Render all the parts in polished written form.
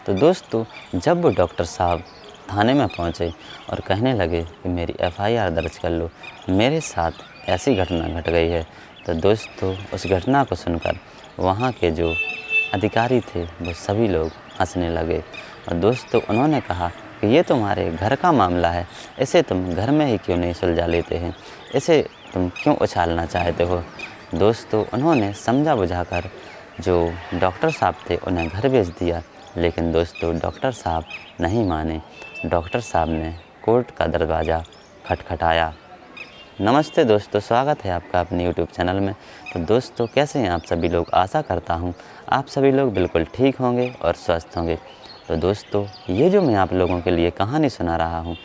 तो दोस्तों जब वो डॉक्टर साहब थाने में पहुँचे और कहने लगे कि मेरी एफआईआर दर्ज कर लो, मेरे साथ ऐसी घटना घट गई है, तो दोस्तों उस घटना को सुनकर वहाँ के जो अधिकारी थे वो सभी लोग हंसने लगे। और दोस्तों उन्होंने कहा कि ये तुम्हारे घर का मामला है, इसे तुम घर में ही क्यों नहीं सुलझा लेते हैं, इसे तुम क्यों उछालना चाहते हो। दोस्तों उन्होंने समझा बुझाकर जो डॉक्टर साहब थे उन्हें घर भेज दिया, लेकिन दोस्तों डॉक्टर साहब नहीं माने। डॉक्टर साहब ने कोर्ट का दरवाज़ा खटखटाया। नमस्ते दोस्तों, स्वागत है आपका अपने यूट्यूब चैनल में। तो दोस्तों कैसे हैं आप सभी लोग, आशा करता हूं आप सभी लोग बिल्कुल ठीक होंगे और स्वस्थ होंगे। तो दोस्तों ये जो मैं आप लोगों के लिए कहानी सुना रहा हूं,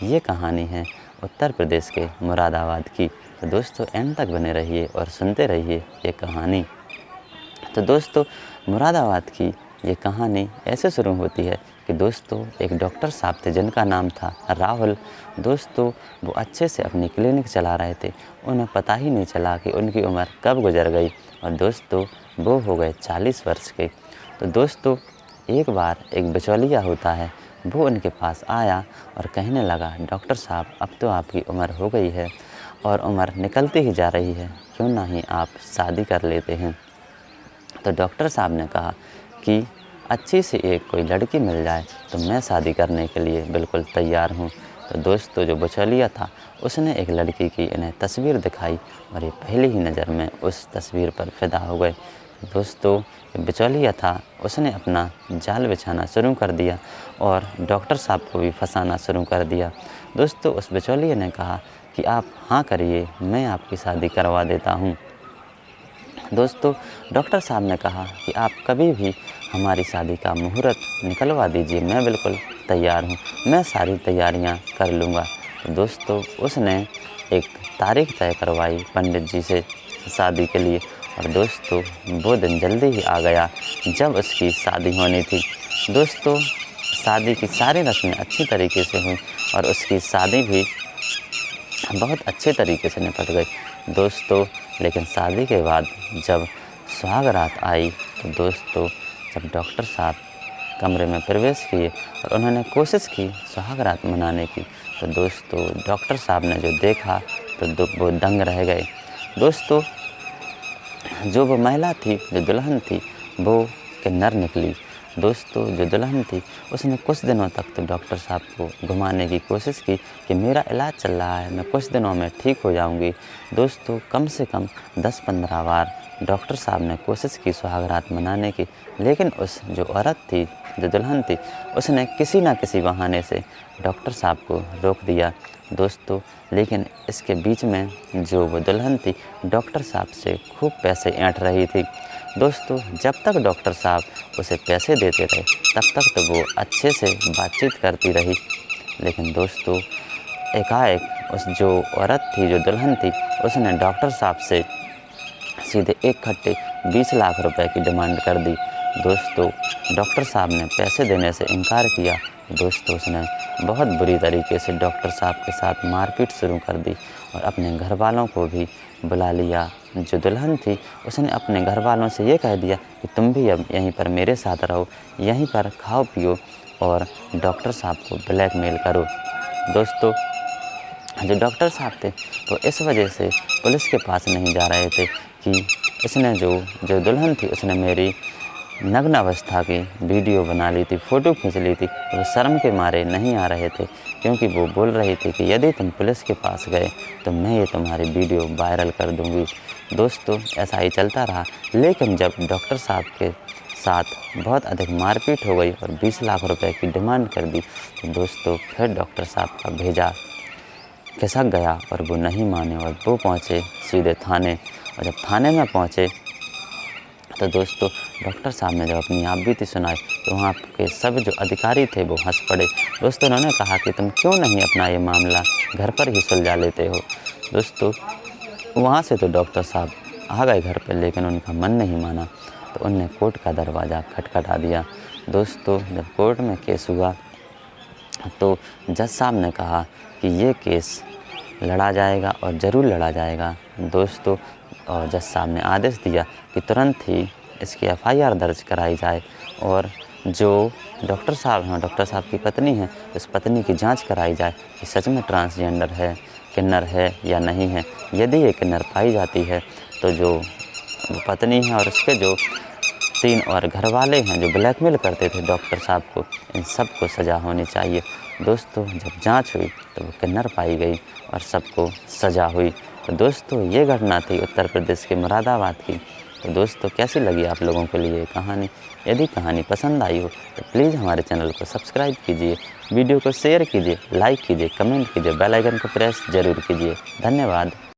ये कहानी है उत्तर प्रदेश के मुरादाबाद की। तो दोस्तों एंड तक बने रहिए और सुनते रहिए ये कहानी। तो दोस्तों मुरादाबाद की ये कहानी ऐसे शुरू होती है कि दोस्तों एक डॉक्टर साहब थे जिनका नाम था राहुल। दोस्तों वो अच्छे से अपनी क्लिनिक चला रहे थे, उन्हें पता ही नहीं चला कि उनकी उम्र कब गुजर गई और दोस्तों वो हो गए 40 वर्ष के। तो दोस्तों एक बार एक बिचौलिया होता है, वो उनके पास आया और कहने लगा डॉक्टर साहब अब तो आपकी उम्र हो गई है और उम्र निकलती ही जा रही है, क्यों ना ही आप शादी कर लेते हैं। तो डॉक्टर साहब ने कहा कि अच्छी सी एक कोई लड़की मिल जाए तो मैं शादी करने के लिए बिल्कुल तैयार हूँ। तो दोस्तों जो बिचौलिया था उसने एक लड़की की इन्हें तस्वीर दिखाई और ये पहली ही नज़र में उस तस्वीर पर फिदा हो गए। दोस्तों जो बिचौलिया था उसने अपना जाल बिछाना शुरू कर दिया और डॉक्टर साहब को भी फंसाना शुरू कर दिया। दोस्तों उस बिचौलिया ने कहा कि आप हाँ करिए, मैं आपकी शादी करवा देता हूँ। दोस्तों डॉक्टर साहब ने कहा कि आप कभी भी हमारी शादी का मुहूर्त निकलवा दीजिए, मैं बिल्कुल तैयार हूँ, मैं सारी तैयारियाँ कर लूँगा। तो दोस्तों उसने एक तारीख़ तय करवाई पंडित जी से शादी के लिए और दोस्तों वो दिन जल्दी ही आ गया जब उसकी शादी होनी थी। दोस्तों शादी की सारी रस्में अच्छी तरीके से हुई और उसकी शादी भी बहुत अच्छे तरीके से निपट गई। दोस्तों लेकिन शादी के बाद जब सुहाग रात आई तो दोस्तों जब डॉक्टर साहब कमरे में प्रवेश किए और उन्होंने कोशिश की सुहाग रात मनाने की, तो दोस्तों डॉक्टर साहब ने जो देखा तो वो दंग रह गए। दोस्तों जो वो महिला थी, जो दुल्हन थी, वो किन्नर निकली। दोस्तों जो दुल्हन थी उसने कुछ दिनों तक तो डॉक्टर साहब को घुमाने की कोशिश की कि मेरा इलाज चल रहा है, मैं कुछ दिनों में ठीक हो जाऊंगी। दोस्तों कम से कम 10-15 बार डॉक्टर साहब ने कोशिश की सुहाग रात मनाने की, लेकिन उस जो औरत थी, जो दुल्हन थी, उसने किसी न किसी बहाने से डॉक्टर साहब को रोक दिया। दोस्तों लेकिन इसके बीच में जो वो दुल्हन थी डॉक्टर साहब से खूब पैसे ऐंठ रही थी। दोस्तों जब तक डॉक्टर साहब उसे पैसे देते रहे तब तक तो वो अच्छे से बातचीत करती रही, लेकिन दोस्तों एकाएक उस जो औरत थी, जो दुल्हन थी, उसने डॉक्टर साहब से सीधे इकट्ठे 20 लाख रुपए की डिमांड कर दी। दोस्तों डॉक्टर साहब ने पैसे देने से इनकार किया। दोस्तों उसने बहुत बुरी तरीके से डॉक्टर साहब के साथ मारपीट शुरू कर दी और अपने घर वालों को भी बुला लिया। जो दुल्हन थी उसने अपने घर वालों से ये कह दिया कि तुम भी अब यहीं पर मेरे साथ रहो, यहीं पर खाओ पियो और डॉक्टर साहब को ब्लैकमेल करो। दोस्तों जो डॉक्टर साहब थे तो इस वजह से पुलिस के पास नहीं जा रहे थे कि इसने जो दुल्हन थी उसने मेरी नग्न अवस्था की वीडियो बना ली थी, फ़ोटो खींच ली थी। वो शर्म के मारे नहीं आ रहे थे क्योंकि वो बोल रही थी कि यदि तुम पुलिस के पास गए तो मैं ये तुम्हारी वीडियो वायरल कर दूंगी। दोस्तों ऐसा ही चलता रहा, लेकिन जब डॉक्टर साहब के साथ बहुत अधिक मारपीट हो गई और 20 लाख रुपए की डिमांड कर दी तो दोस्तों फिर डॉक्टर साहब का भेजा खिसक गया और वो नहीं माने और वो पहुँचे सीधे थाने। और जब थाने में पहुँचे तो दोस्तों डॉक्टर साहब ने जब अपनी आप बीती सुनाई तो वहाँ के सब जो अधिकारी थे वो हंस पड़े। दोस्तों उन्होंने कहा कि तुम क्यों नहीं अपना ये मामला घर पर ही सुलझा लेते हो। दोस्तों वहाँ से तो डॉक्टर साहब आ गए घर पर, लेकिन उनका मन नहीं माना तो उनने कोर्ट का दरवाज़ा खटखटा दिया। दोस्तों जब कोर्ट में केस हुआ तो जज साहब ने कहा कि ये केस लड़ा जाएगा और ज़रूर लड़ा जाएगा। दोस्तों और जज साहब ने आदेश दिया कि तुरंत ही इसकी एफआईआर दर्ज कराई जाए और जो डॉक्टर साहब हैं, डॉक्टर साहब की पत्नी है, उस पत्नी की जांच कराई जाए कि सच में ट्रांसजेंडर है, किन्नर है या नहीं है। यदि ये किन्नर पाई जाती है तो जो पत्नी है और उसके जो 3 और घरवाले हैं जो ब्लैकमेल करते थे डॉक्टर साहब को, इन सब को सज़ा होनी चाहिए। दोस्तों, जब जांच हुई तो वो किन्नर पाई गई और सबको सज़ा हुई। तो दोस्तों, ये घटना थी उत्तर प्रदेश के मुरादाबाद की। तो दोस्तों, कैसी लगी आप लोगों के लिए कहानी? यदि कहानी पसंद आई हो तो प्लीज़ हमारे चैनल को सब्सक्राइब कीजिए, वीडियो को शेयर कीजिए, लाइक कीजिए, कमेंट कीजिए, बेल आइकन को प्रेस ज़रूर कीजिए। धन्यवाद।